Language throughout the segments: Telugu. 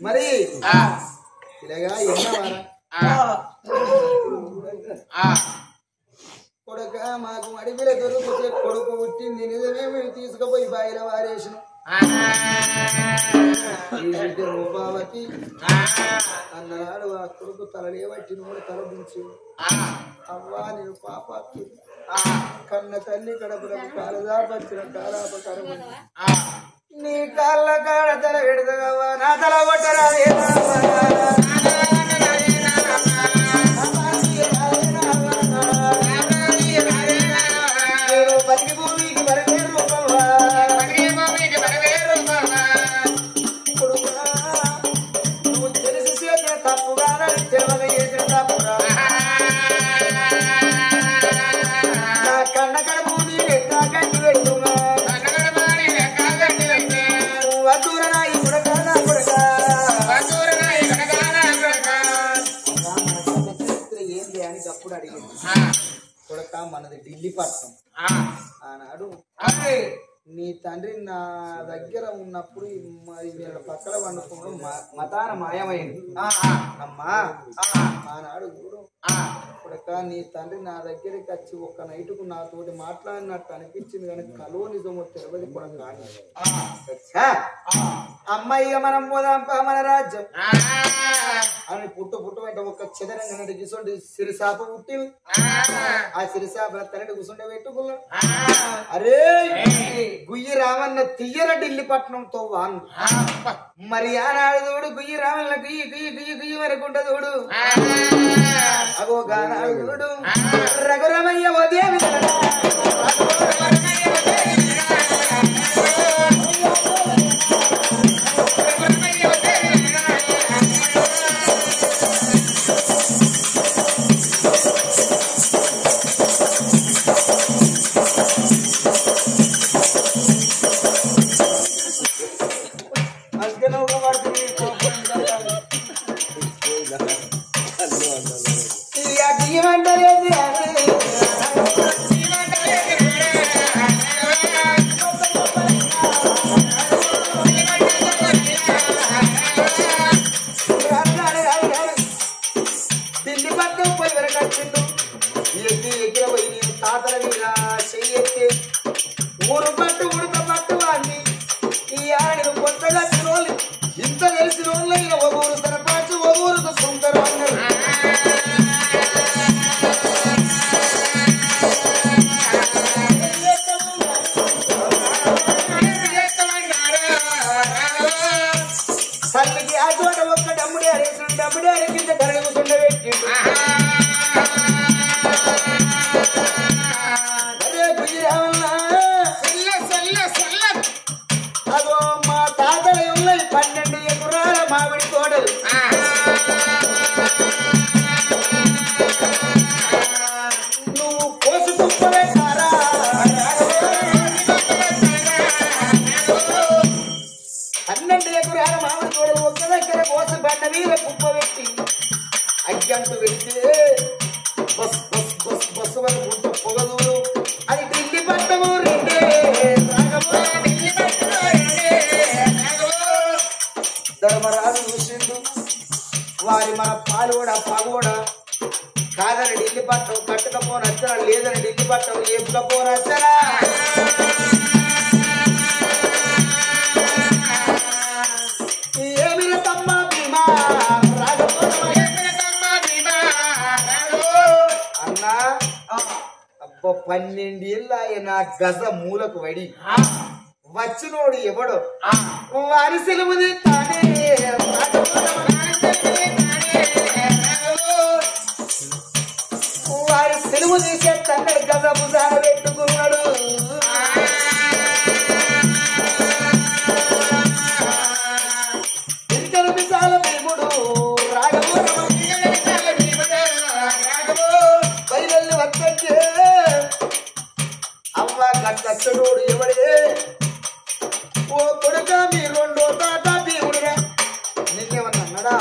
మరి ఇలాగా ఎన్నవారా కొడుక మాకు అడిగిల దొరికితే కొడుకు పుట్టింది నిజమే తీసుకుపోయి బాయిల వారేసిన రూపావతి అన్నాడు ఆ కొడుకు తలనే పట్టి నోడు తల దించి అవ్వా నేను పాపాత్తి కన్న తల్లి కడపలకు కాలదాపచ్చిన కాలాపకరం నీ కాళ్ళ కాడ తల పెడతావా నా తల కొట్టరా బతికి భూమికి బరవేరు నువ్వు తెలిసి చేసిన తప్పుగా తెలియక చేసిన తప్పుగా నా కన్న కడ భూమి ఎట్లా గట్టి పెడుతున్నా వద్దూరనాయి కొడక నా కొడక ఏంది అని అప్పుడు అడిగింది కొడక మనది ఢిల్లీ పట్నం ఆనాడు నీ తండ్రి నా దగ్గర ఉన్నప్పుడు నేను పక్కన వండుకోవడం మతాన మాయమైంది అమ్మా ఆనాడు కొడక నీ తండ్రి నా దగ్గరికి వచ్చి ఒక్క నైటుకు నాతోటి మాట్లాడినట్టు అనిపించింది కానీ కలో నిజమో తెలియదు కొడక అమ్మాయి మనం పోదాంపా మన రాజ్యం అని పుట్టు అంటే ఒక్క చెదరంగా గిసొంటి సిరిసాప పుట్టింది ఆ సిరిసాప తనటి కూర్చుంటే పెట్టుకున్నా అరే గుయ్యి రామన్న తీయర ఢిల్లీ పట్నంతో వాన్ మరి ఆనాడు తోడు గుయ్యి రామన్న గుయ్యి గుయ్యి గుయ్యి గుయ్యి వరకుంట తోడు అగో గానాడు తోడు రఘురమయ్య ఉదయం ధర్మరాజు చూసిండు వారి మన పాలుగూడ పగోడ కాదని ఢిల్లీ పట్టం కట్టకపోనచ్చరా లేదని ఢిల్లీ పట్టం ఏపుకపోనచ్చరా ఏమి తమ్మా భీమా అన్నా అబ్బ 12 ఏళ్ళ నా గజ మూలకు వడి వచ్చినోడు ఎవడు వారి సెలవుది తానే వారి సెలవు తీసే తన్నడి గజ భుజాన పెట్టుకున్నాడు ఇంతరు విశాల భీముడు బయలు వచ్చే అవ్వ గట్టోడు ఎవడే ఓ కొడుక మీ రెండో తాట దేవుడుగా నిన్నేమన్నా అన్నాడా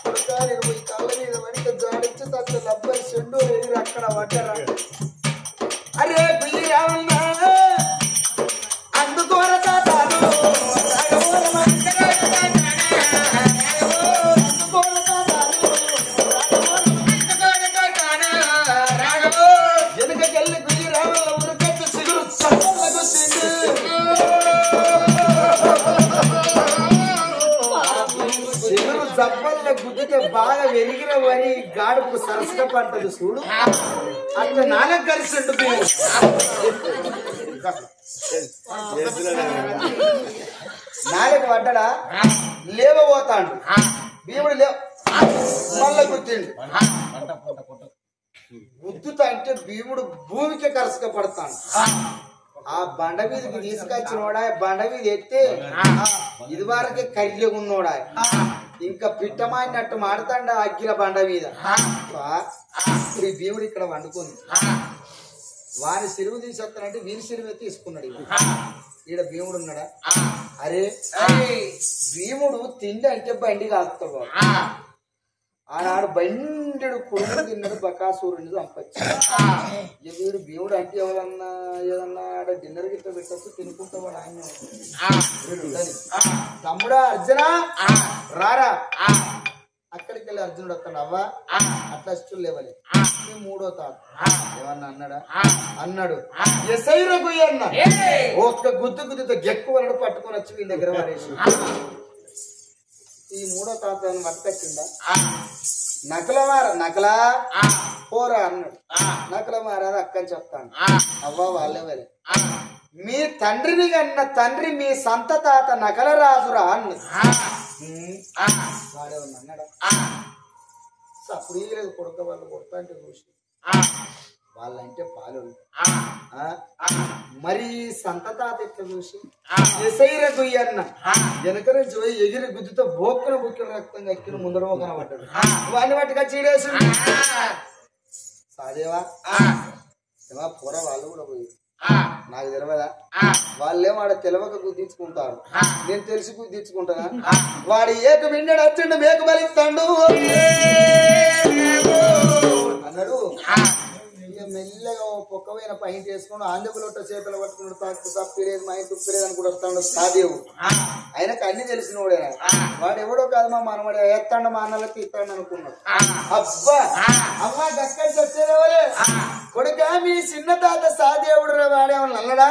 కొడుక నేను పోయి కాళ్ళ మీద వనిక జాడించి తగ్గ 70 చెండు ఎదురు అక్కడ పడ్డరా అరే పిల్లి రావన్నా అందుకోర తాతాను అయితే బాగా వెలిగిన వరి గాడుపు సరస్సుగా పడుతుంది చూడు అట్లా నాలుగు కలిసి ఉంటుంది నాలుగు పడ్డా లేవబోతాడు భీముడు మళ్ళా గుర్తిండు గుద్దుతా అంటే భీముడు భూమికి కరసగా పడతాడు ఆ బండ మీదకి తీసుకొచ్చినోడా బండ మీద ఎత్తే ఇది వరకే కర్రెగా ఉన్నోడా ఇంకా పిట్టమాడినట్టు మాడతాండ అగ్గిల బండ మీద ఈ భీముడు ఇక్కడ వండుకుంది వాని సిరువు తీసేస్తానంటే వీని సిరువే తీసుకున్నాడు ఈడ భీముడు ఉన్నాడా అరే భీముడు తిండి అంటే బండి కాస్తాడు ఆనాడు బండెడు కొడుకు తిన్నాడు బకాసూరుని చంపచ్చు వీడు భీముడు అంటే ఎవరన్నా ఏదన్నా ఆడ డిన్నర్ గిట్ట పెట్టచ్చు తినుకుంటావాడు ఆయన తమ్ముడా అర్జున రారా అక్కడికి వెళ్ళి అర్జునుడు వస్తాడు అవ్వా అట్లా ఇష్టం లేవలే మూడో తాత ఏమన్నా అన్నాడా అన్నాడు ఎసైరకు అన్నా ఒక్క గుద్దు గుద్దుతో గెక్కు వరడు పట్టుకొని వచ్చి వీళ్ళ దగ్గర వాడేసి ఈ మూడో తాత పట్టుకొచ్చిందా నకలా పోరా అన్నాడు నకల మారాది అక్కని చెప్తాను అవ్వ వాళ్ళెవరే మీ తండ్రిని కన్నా తండ్రి మీ సంత తాత నకల రాజురా అన్నది వాడేమన్నా అన్నాడా అప్పుడు లేదు కొడుక వాళ్ళు కొడతా అంటే చూసి వాళ్ళంటే పాలు మరి సంత తాత ఎట్లా చూసి ఎసైర గుయ్యన్న వెనక నుంచి పోయి ఎగిరి గుద్దుతో బోక్కన బుక్కిన రక్తం ఎక్కిన ముందర కనబడ్డాడు వాడిని పట్టుగా చీడేసి సాదేవా ఏమా పొర వాళ్ళు కూడా పోయి నాకు తెలియదా వాళ్ళేమో ఆడ తెలవక గుద్దించుకుంటారు నేను తెలిసి గుద్దించుకుంటానా వాడు ఏక మిండడు వచ్చిండు మేకు బలిస్తాడు అన్నాడు మెల్లగా పొక్కమైన పైన చేసుకుని ఆంధ్రపులొట్ట చేతులు పట్టుకున్నాడు తప్పిలేదు మా ఇంటి ఉప్పిలేదు అని కూడా వస్తాడు సాదేవు ఆయనకు అన్ని తెలిసినోడే వాడు ఎవడో కాదు మా మనవాడు ఎత్తాడు మా అన్నలకి ఇస్తాడు అనుకున్నాడు అబ్బా అమ్మ దక్కడికి వచ్చేదేవలే కొడుక మీ చిన్న తాత సాదేవుడు వాడేమన్నా అన్నడా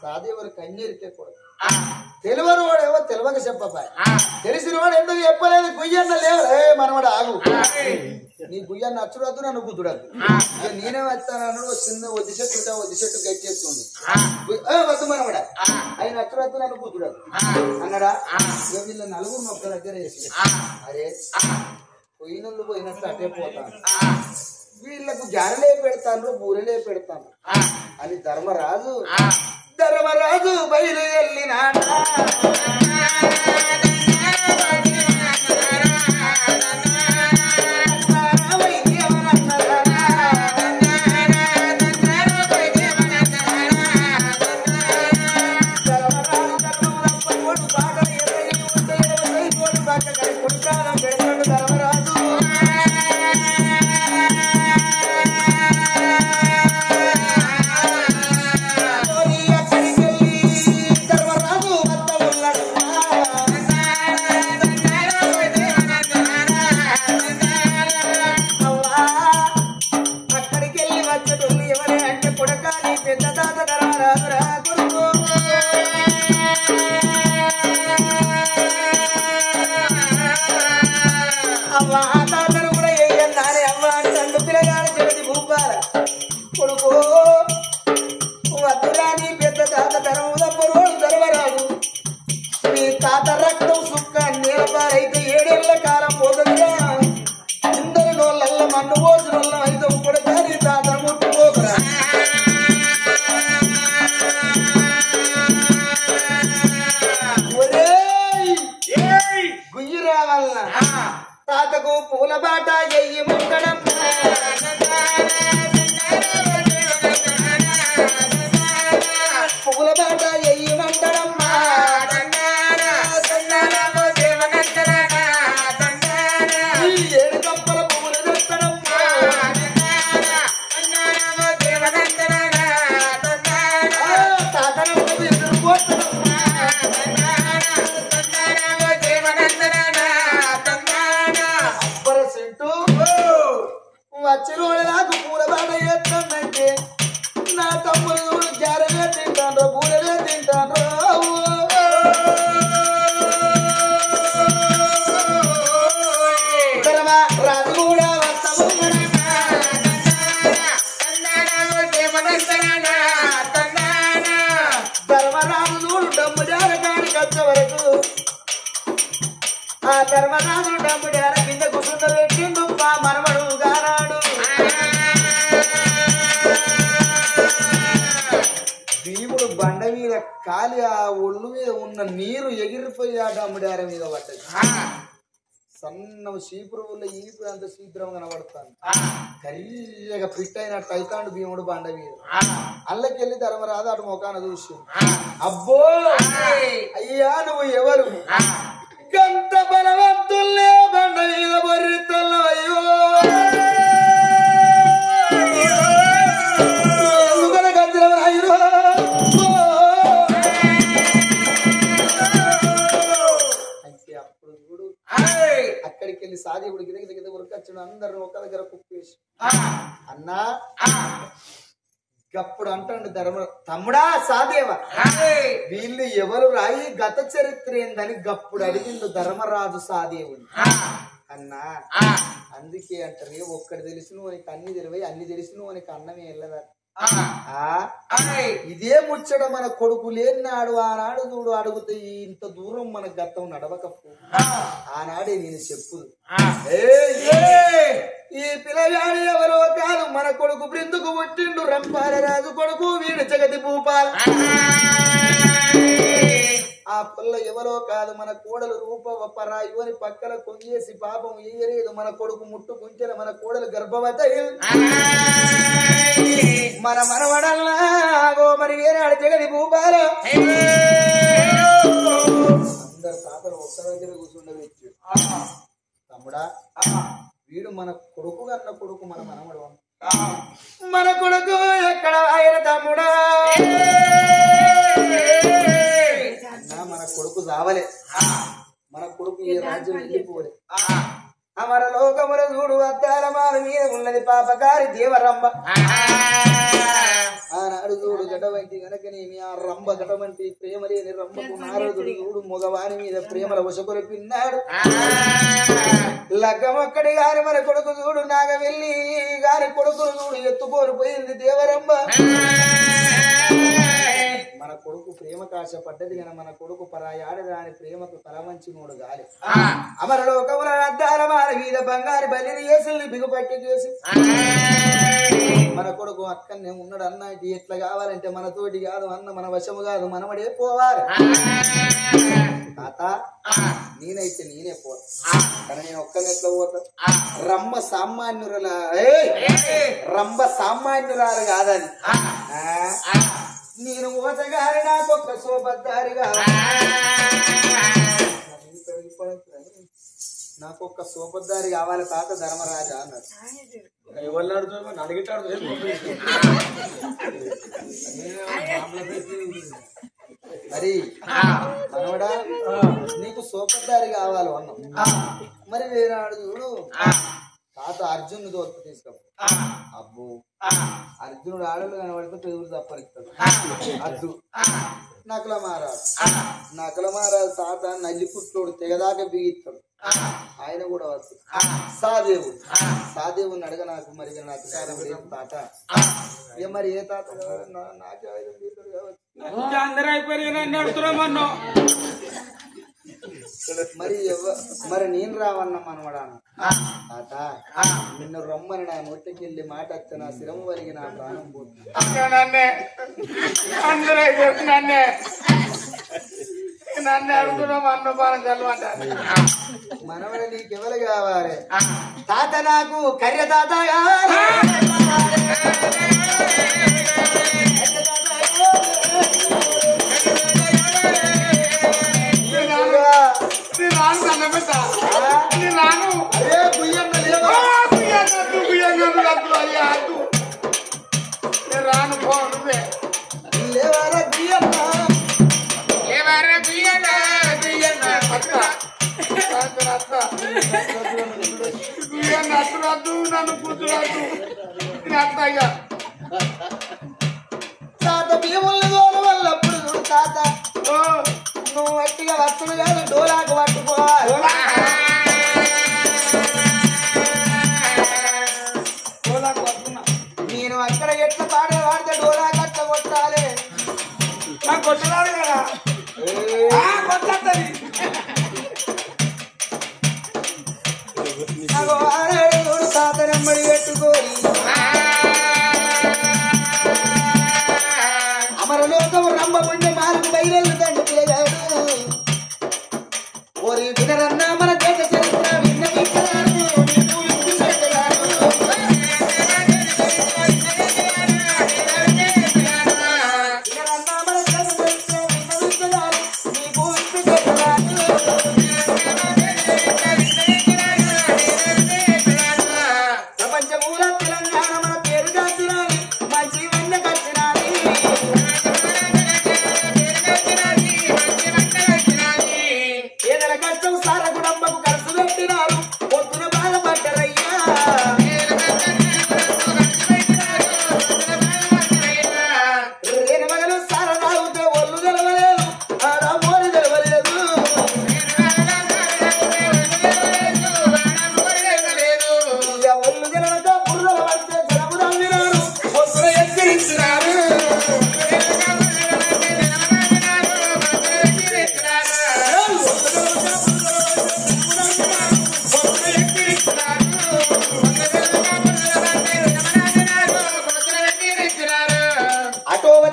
సాదేవుడు కన్నీరికే కొడుకు తెలివరు వాడేవో తెలివక చెప్పబాయ్ తెలిసిన వాడు ఎందుకు చెప్పలేదు గుయ్యన్న లేవు మనవాడు ఆగు నీ గుయ్యాన్ని నచ్చుడద్దు నన్ను గుద్దుడద్దు నేనే వచ్చాను చిన్న వద్ది చెట్టు ఉంటే వద్ది చెట్టు గట్టేస్తుంది వద్దు మనవాడ ఆయన నచ్చుడద్దు నన్ను గుద్దుడద్దు అన్నాడా వీళ్ళ నలుగురు ఒక్క దగ్గర వేసి అరే పోయినళ్ళు పోయినట్టు అటే పోతాను వీళ్ళకు జారలే పెడతాను బూరెలే పెడతాను అని ధర్మరాజు బయలు వెళ్ళినాడా తాతకు పూల బాట ఎయ్యి ముట్టడం ధర్మరాజుడు డమ్ము జారకానికి వచ్చే వరకు ఆ ధర్మరాజుడు డమ్ము జార కింద కుటుంబ పెట్టిండు మా మనవడు గారాడు భీముడు బండ మీద కాలి ఆ ఒళ్ళు మీద ఉన్న నీరు ఎగిరిపోయి ఆ డమ్ముడార మీద పడ్డది సన్న చీపురువుల్లో ఈపు అంత శీఘ్రం కనబడతాను కర్రీగా ఫిట్ అయినట్టు అవుతాడు భీముడు బండ మీద అల్లకెళ్ళి ధర్మరాజు అటు మొఖాన చూసి అబ్బో అయ్యా నువ్వు ఎవరు గంత బలవంతుల్లే బండ మీద బొర్రితల్లో అయ్యో అక్కడికి వెళ్ళి సాదేవుడు గిద ఉరకచ్చుడు అందరు ఒక దగ్గర కుప్పేసి అన్నా గప్పుడు అంటాడు తమ్ముడా సాదేవ వీళ్ళు ఎవరు రాయి గత చరిత్ర ఏందని గప్పుడు అడిగిండు ధర్మరాజు సాదేవుడు అన్నా అందుకే అంటారు ఒక్కడు తెలిసిన వానికి అన్ని తెలివై అన్ని తెలిసిన వానికి అన్నమే వెళ్ళదా ఇదే ముచ్చట మన కొడుకు లేనాడు ఆనాడు చూడు అడుగుతే ఇంత దూరం మన గతం నడవకపో ఆనాడే నేను చెప్పు ఈ పిల్లగాడు ఎవరో కాదు మన కొడుకు బృందుకు పుట్టిండు రంపాల రాజు కొడుకు వీడు జగతి భూపాల ఆ పిల్ల ఎవరో కాదు మన కోడలు రూపవ పరాయు అని పక్కన కొంగేసి పాపం ఏయలేదు మన కొడుకు ముట్టు కుంచెల మన కోడలు గర్భవత మన మనవడల్లా మరి వేరాడు జగతి భూపాల అందరు తాతలు ఒక్క దగ్గర కూర్చుండవచ్చు తమ్ముడా వీడు మన కొడుకు కన్న కొడుకు మన మనవడు మన కొడుకు ఎక్కడ ఆయన తమ్ముడా మన కొడుకు చావలే మన కొడుకు ఈ రాజ్యం వెళ్ళిపోలే అమర లోకముల చూడు అద్దాల మాల మీద ఉన్నది పాపకారి దేవరంబ ఆనాడు చూడు గడవంటి గనకనేమి ఆ రంబ గడవంటి ప్రేమ లేని రంబకు నారదుడు చూడు మగవాని మీద ప్రేమల వశకులు పిన్నాడు లగ్గమొక్కడి గాని మన కొడుకు చూడు నాగ వెళ్ళి గాని కొడుకును చూడు ఎత్తుకోరు పోయింది దేవరంబ మన కొడుకు ప్రేమ కాశ పడ్డది కానీ మన కొడుకు పరాయాడు దాని ప్రేమకు తలవంచి నోడు గాలి అమర లోకముల అద్దాల మాల మీద బంగారు బల్లిని వేసి బిగుపట్టి చేసి మన కొడుకు అక్కడనే ఉన్నాడు అన్న ఇది ఎట్లా కావాలంటే మన తోటి కాదు అన్న మన వశము కాదు మనమడే పోవాలి తాత నేనైతే నేనే పోతా కానీ నేను ఒక్క ఎట్లా పోతా రంభ సామాన్యురాలు కాదని నేను ఓటగారి నాకొక్క సోబద్దారి నాకొక్క సోబద్దారి కావాలి తాత ధర్మరాజా అన్నాడు ఎవరు అడిగిటాడు మరి మనవడా నీకు సోపద్దారి కావాలి అన్నాం మరి వేనాడు చూడు తాత అర్జున్ దోస్తు తీసుకో అబ్బో అర్జునుడు ఆడలు కనబడితే పెరుగులు తప్పరిస్తాడు అద్దు నకల మహారాజు తాత నల్లి పుట్లోడు తెగదాకా బిగిస్తాడు ఆయన కూడా వద్దు సాదేవుని అడగ నాకు మరి నాకు అధికారం లేదు తాత ఏ మరి ఏ తాత నాకే ఆయుధం తీస్తాడు కావచ్చు మరి నేను రావన్నా మనవడాను తాత నిన్ను రమ్మని నా నోటికెళ్ళి మాట వస్తే నా శిరమ వలిగి నా ప్రాణం పోతుంది మనవడ నీకెవరు కావాలి తాత నాకు కర్య తాత కావాలి నన్ను కూర్చోవద్దు తాత భీములు వల్లప్పుడు చూడు తాత నువ్వు వట్టిగా వస్తుడు కాదు డోలాకు పట్టుకోవాలి డోలాకు పట్టుకున్నా నేను అక్కడ ఎట్లా పాడే వాడితే కొట్టరాదు కదా కొట్టది సాతనమ్మడి పెట్టుకోని అమరలోకము రంభ పుణ్య మార్పు బయలు తండ్రి పిల్లగాడు ఓరి వినరన్నా మన దేశ చరిత్ర విన్నవించరాడు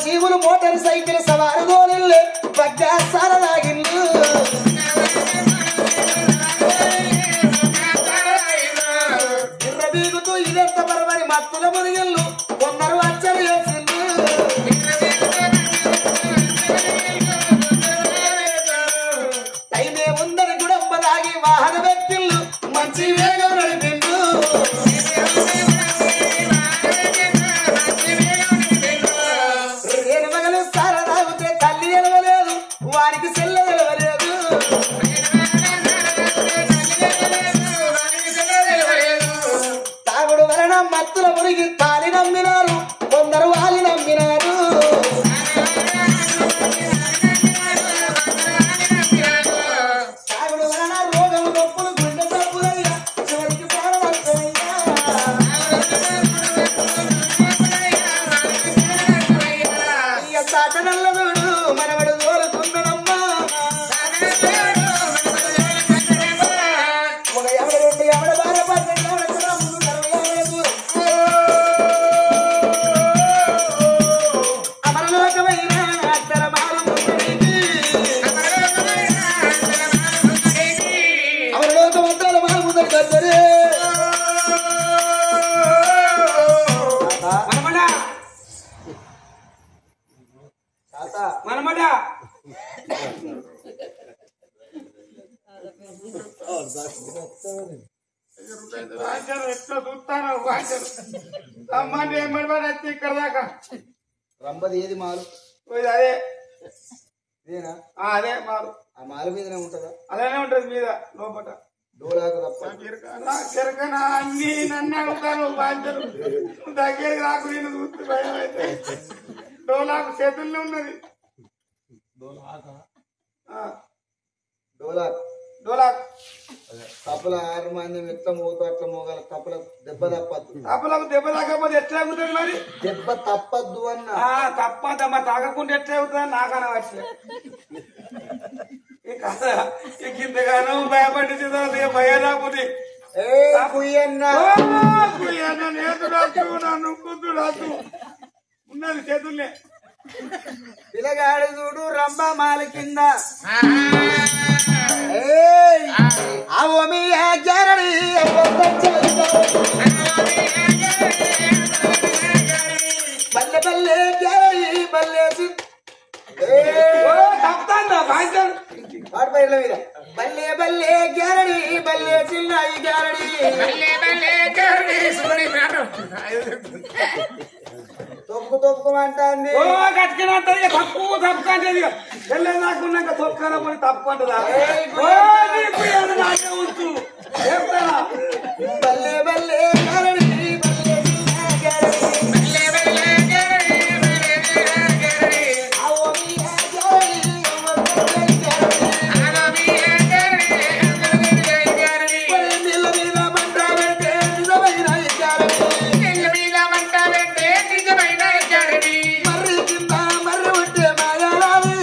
జీవులు మోటార్ సైకిల్ సవారు గోలిల్లే పగ్గాసారలాగిల్లు బీగుతూ ఇదెంత పరమని మత్తుల మునిగిల్లు కొందరు అచ్చలు వేసిండు టైమే ఉందని గుడంబలాగి వాహన వ్యక్తులు మంచి వేగం నడిపిండు వారికి సెల్ల తెలవలేదు తాగుడు వలన మత్తుల మునిగి తాలి నమ్మినారు కొందరు వాలి నమ్మినారు తాగుడు వలన రోగము నొప్పులు గుండె తప్పులయ్యా చివరికి ప్రాణమయ్యా ఇక సాటనల్లడు మనవడు రంబది ఏది మాలు అదే ఇదేనా అదే మాలు ఆ మాలు మీదనే ఉంటదా అలానే ఉంటది మీద లోపల డోలాకు తప్ప కెరకనా అన్ని నన్ను అడుగుతాను బాధ్యతలు దగ్గరికి రాకు నేను చూస్తే భయం అయితే డోలాకు చేతుల్లో ఉన్నది డోలాక్ డోలాక్ తప్పుల ఆరుమాన్యం ఎట్లా మోగుతూ అట్లా మోగాలి తప్పుల దెబ్బ తప్పద్దు తప్పులకు దెబ్బ తాకపోతే ఎట్లా అవుతుంది మరి దెబ్బ తప్పద్దు అన్న తప్పదమ్మ తాగకుండా ఎట్లా అవుతుంది నాకన వచ్చే ఇంతగానో భయపడి భయం రాకపోతే నన్ను కూతురాదు ఉన్నది చేతుల్లే పిల్లగాడు చూడు రంభ మాల కింద బల్లె బల్లే గ్యారడి బల్లేసి వాడి పైర్ల మీద బల్లే బల్లే గ్యారడి బల్లే చిన్నాయి గ్యారడి తొక్కు తొక్కుమంటుంది తక్కువ తప్పు అంటే వెళ్ళే నాకున్నాక తొక్కన పోయి తప్పు అంటదా నాకే ఉంచు బల్లే బల్లే గ్యారడి మర్రి కింద మర్రి ఉంటే మాయారావి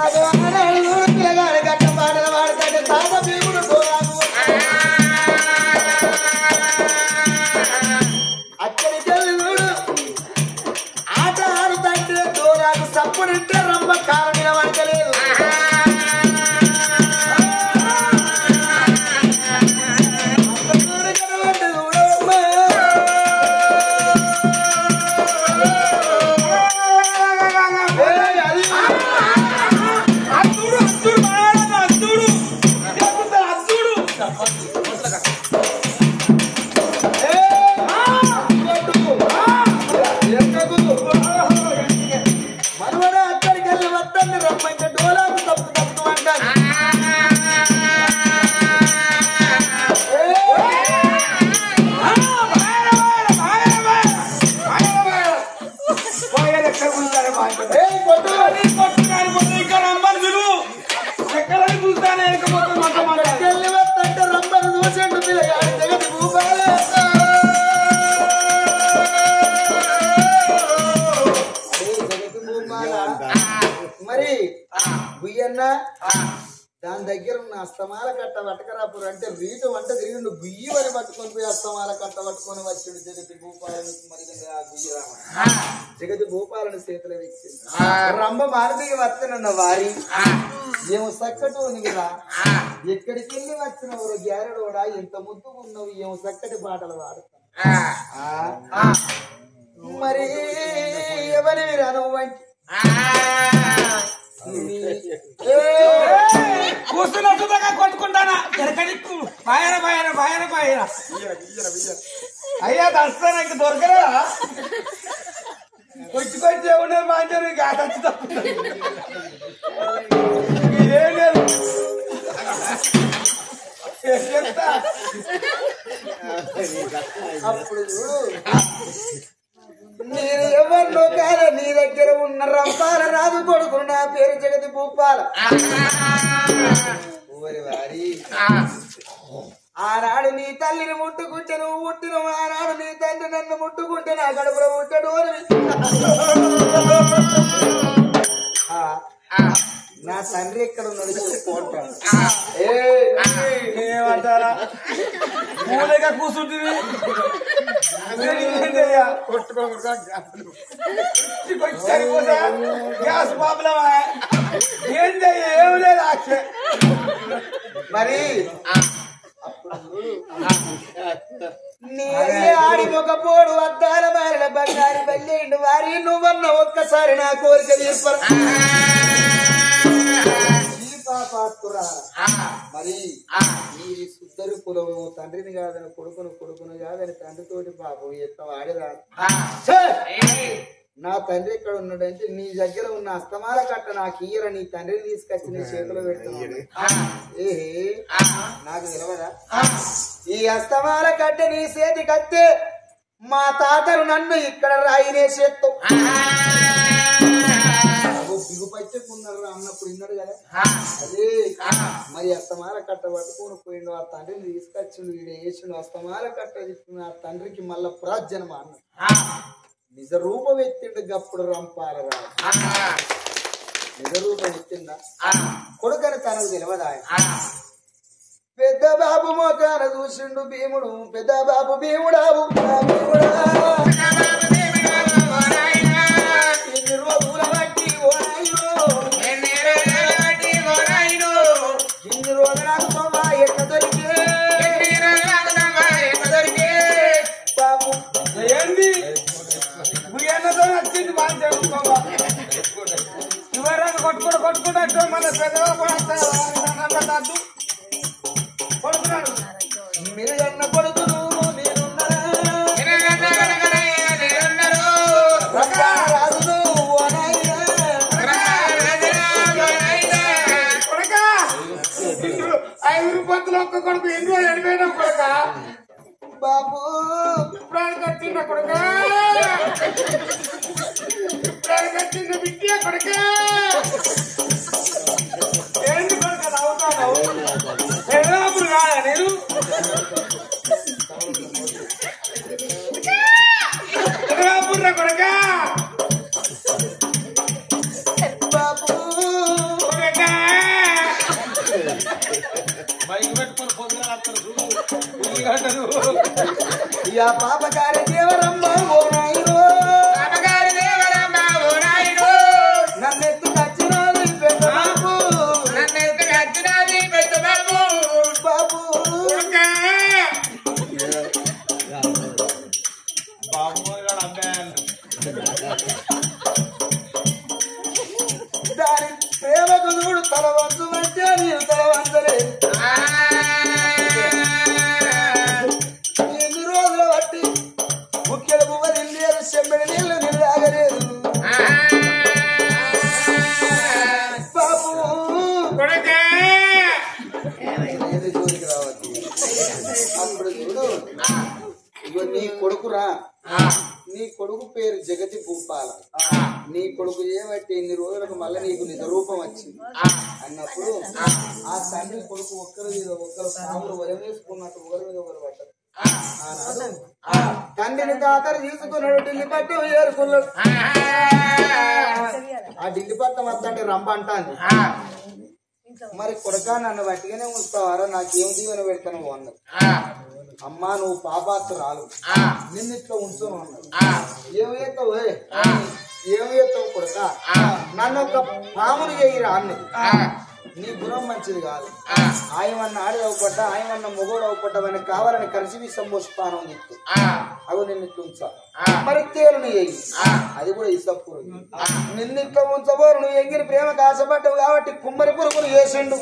అదో ఆనాడు పిల్లగాడు గట్ట పాటలు పాడుతాడు తాత భీముడు దూరాకు అక్కడికెళ్ళి చూడు ఆట ఆడుతుంటే దూరాకు సప్పుడింటే రమ్మ కాలం నిలబడలేదు మనవడ అక్కడికి వెళ్ళి వద్దండి రమ్మంటే డోలాకు తప్పు తప్పు అంటారు వెళ్ళి వద్దంటే రమ్మను చూసండు పిల్లగాడి జగతి భూపాలే మరి గుయ్యన్న దాని దగ్గర ఉన్న అస్తమాల కట్ట పట్టకరాపురు అంటే రీటు వంట తిరిగి గుయ్యి వరి పట్టుకొని పోయి అస్తమాల కట్ట పట్టుకొని వచ్చిండు జగతి భూపాలను మరి ఆ గుయ్యరామ జగతి భూపాలను చేతులు ఇచ్చింది రంభ మారుతికి వస్తున్న వారి ఏమో చక్కటి నీరా ఎక్కడికి వెళ్ళి వచ్చినవారు గ్యారెడోడా ఎంత ముద్దుగా ఉన్నావు ఏమో చక్కటి పాటలు పాడుతాను మరి ఎవరి రాను వంటి కూర్చున్నట్టుగా కొట్టుకుంటానా ఎరకడిక్కు బాయర బాయర బాయర బాయర అయ్యా దస్తాను ఇంక దొరకరా కొచ్చి కొచ్చి ఉన్నది మాంచారు గాటచ్చి తప్పుతుంది ఇదేం లేదు చెప్తా అప్పుడు నేను ఎవరిలో కాదు నీ దగ్గర ఉన్న రంపాల రాదు కొడుకును నా పేరు జగతి భూపాల వారి ఆనాడు నీ తల్లిని ముట్టుకుంటే నువ్వు ముట్టిన ఆనాడు నీ తండ్రి నన్ను ముట్టుకుంటే నా కడుపులో ముట్టడు నా తండ్రి ఎక్కడ ఉన్నది చూసుకుంటాను ఏమంటారా మూలేగా కూర్చుంటుంది గ్యాస్ ప్రాబ్లమా ఏంటి ఏం లేదు అక్షయ్ మరి నీ ఆడి ఒక పోడు అద్దాల బారిన బంగారు బల్లేండు వారి నువ్వన్న ఒక్కసారి నా కోరిక తీర్పరా మరి ఈ సుద్దరి కులము తండ్రిని కాదని కొడుకును కాదని తండ్రితోటి పాపం ఎంత వాడిరా నా తండ్రి ఎక్కడ ఉన్నాడంటే నీ దగ్గర ఉన్న అస్తమాల కట్ట నాకు ఇయ్యర నీ తండ్రిని తీసుకొచ్చి నీ చేతిలో పెడుతున్నాడు ఏహే నాకు తెలియదా ఈ అస్తమాల కట్ట నీ చేతి కత్తే మా తాతరు నన్ను ఇక్కడ రాయినే చేత్తో బిగుపచ్చుకున్నారు అన్నప్పుడు విన్నాడు కదా అదే మరి అస్తమాల కట్ట పట్టుకొని పోయిండు ఆ తండ్రిని తీసుకొచ్చిండు వీడు వేసిండు అస్తమాల కట్ట తీసుకుని ఆ తండ్రికి మళ్ళా ప్రాజన్మ అన్న నిజ రూపం ఎత్తిండు గప్పుడు రంపాల నిజ రూపం ఎత్తిండా కొడుకని తనకు తెలియదా పెద్ద బాబు మోకాన చూసిండు భీముడు పెద్ద బాబు భీముడావు ఇన్ని రోజుల బట్టి ఇన్ని రోజుల ఎట్లా దొరికే బాబు ఏంది నువ్వు వచ్చింది బాగా ఎవరైనా కొట్టుకుంటూ మన పెద్దగా కొడుతున్నాడు మీరు అన్న కొడుకును ఒక్క కొడుకు ఎన్నో ఎనిపోయినా కొడుక బాబు ఇప్పుడు వచ్చింద కొడుక ఇప్పుడు వచ్చింద బిడ్డ కొడుక ఏంటి కొడుక నవ్వుతావు ఎప్పుడు కాదా నేను కొడుక అయ్యా పాపకారి దేవరమ్మ ఓ నాయుడు నన్నెత్తు కచ్చినది పెద్ద బాబు దాని ప్రేమకు చూడు తల వంచు అంటే నేను తల వంచలేదు ఎన్ని రోజులు బట్టి ముఖ్యల పువ్వ నిల్లేరు చెంబడి నీళ్లు నిన్ను ఆగలేదు బాబు జోలికి రావద్దు అప్పుడు చూడు ఇగో నీ కొడుకురా నీ కొడుకు పేరు జగతి భూపాల నీ కొడుకు ఏమంటే ఇన్ని రోజులకు మళ్ళీ నీకు నిజ రూపం వచ్చింది అన్నప్పుడు ఆ తండ్రి కొడుకు ఒక్కరి మీద ఒక్కరు సాములు వరవేసుకున్నట్టు ఒకరి మీద ఒకరు పడ్డారు ఆనాడు తండ్రిని తాతరు తీసుకున్నాడు ఢిల్లీ పట్టు ఏరుకున్నాడు ఆ ఢిల్లీ పట్టం వస్తంటే రంప అంటాంది మరి కొడుకా నన్ను బట్టిగానే ఉంచుతావారా నాకేం దీవెన పెడతాను అన్నది అమ్మా నువ్వు పాపాత్తురాలు నిన్ను ఇట్లా ఉంచును అన్నది ఏమేస్తావు ఏమేస్తావు కొడుక నన్ను ఒక పామును చేయరా అన్నది నీ గుణం మంచిది కాదు ఆయమన్న ఆడి అవ్వపడ్డ ఆయమన్న మొగోడు అవ్వపడ్డమని కావాలని కలిసి విషం పోస్తాను చెప్తే అవి నిన్ను ఇట్లా ఉంచా మరి తేలుని ఎగి అది కూడా ఇసప్పుడు నిన్ను ఇట్లా ఉంచబోరు నువ్వు ఎగిరి ప్రేమ కాసపడ్డావు కాబట్టి కుమ్మరి పురుగును వేసిండు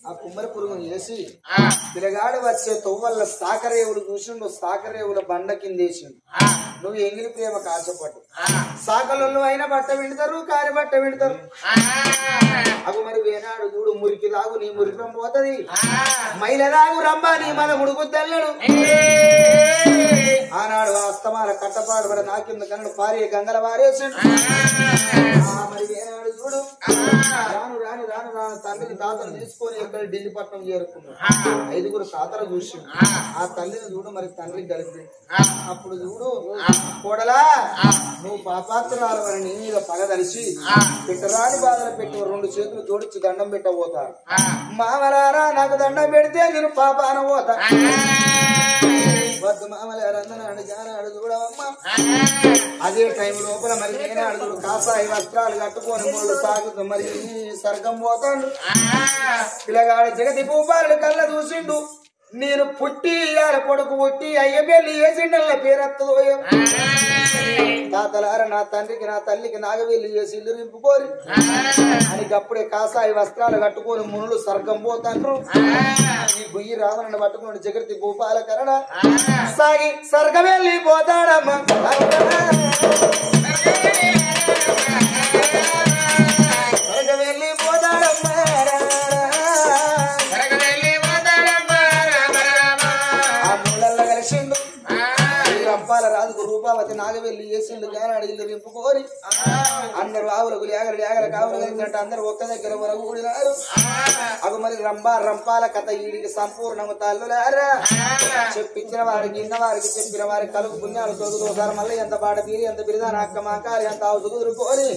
ఆ కుమ్మరి పురుగును వేసి పిల్లగాడు వచ్చే తొవ్వల్ల సాకరేవులు చూసిండు సాకరేవుల బండ కింద వేసిండు నువ్వు ఎంగిలి ప్రేమ కాసపడ్డు సాకలు అయినా బట్ట వింటారు కారి బట్ట వింటారు అవి మరి వేనాడు చూడు మురికి దాగు నీ మురికం పోతది మైల దాగు రంబా నీ మన ముడుకు తెల్లడు ఆనాడు అస్తమాన కట్టపాడు పడ నా కింద కన్ను పారే గంగల వారేసాడు మరి వేనాడు చూడు రాను రాను రాను రాను తండ్రిని తాతను తీసుకొని ఎక్కడ ఢిల్లీ పట్నం చేరుకున్నాడు 5 తాతలు చూసి ఆ తల్లిని చూడు మరి తండ్రికి కలిపి అప్పుడు చూడు కోడలా నువ్వు పాపాత్రాలు అని నీ మీద పగదలిసి పెట్టరాని బాధలు పెట్టి 2 చేతులు జోడించి దండం పెట్టబోతారు మామలారా నాకు దండం పెడితే నేను పాపాన పోతా వద్దు మామలారందరూ జానాడు చూడవమ్మా అదే టైం లోపల మరి నేనే అడుగుడు కాసాయి వస్త్రాలు కట్టుకొని మూడు సాగుతూ మరి సర్గం పోతాడు పిల్లగాడు జగతి భూపాలు కళ్ళ చూసిండు నేను పుట్టి ఆడ కొడుకు పుట్టి అయ్య పెళ్లి వేసిండల్ల పేరెత్తదో తాతలార నా తండ్రికి నా తల్లికి నాగవెల్లి చేసి ఇల్లు నింపుకోరి అని అప్పుడే కాసాయి వస్త్రాలు కట్టుకొని మునులు సర్గం పోతాండ్రు ఈ గుయ్యి రావణను పట్టుకుని జగతి భూపాల కరణ సాగి సర్గం వెళ్ళి పోతాడమ్మా సర్గం వెళ్ళి పోతాడమ్మా రంపాల రాజుకు రూపావతి నాగవెల్లి వేసిండు గానాడు ఇల్లు నింపుకోరి అందరు ఆవులకు లేగర కావులు కలిగినట్టు అందరు ఒక్క దగ్గర కూడినారు అవి మరి రంపాల కథ ఈడికి సంపూర్ణము తల్లులారా చెప్పించిన వారికి ఇన్న వారికి చెప్పిన వారికి కలుగు పుణ్యాలు తొలుగుతారు మళ్ళీ ఎంత పాట తీరి ఎంత బిరిదాన అక్క మాకాలి ఎంత ఆవు కుదురుకోని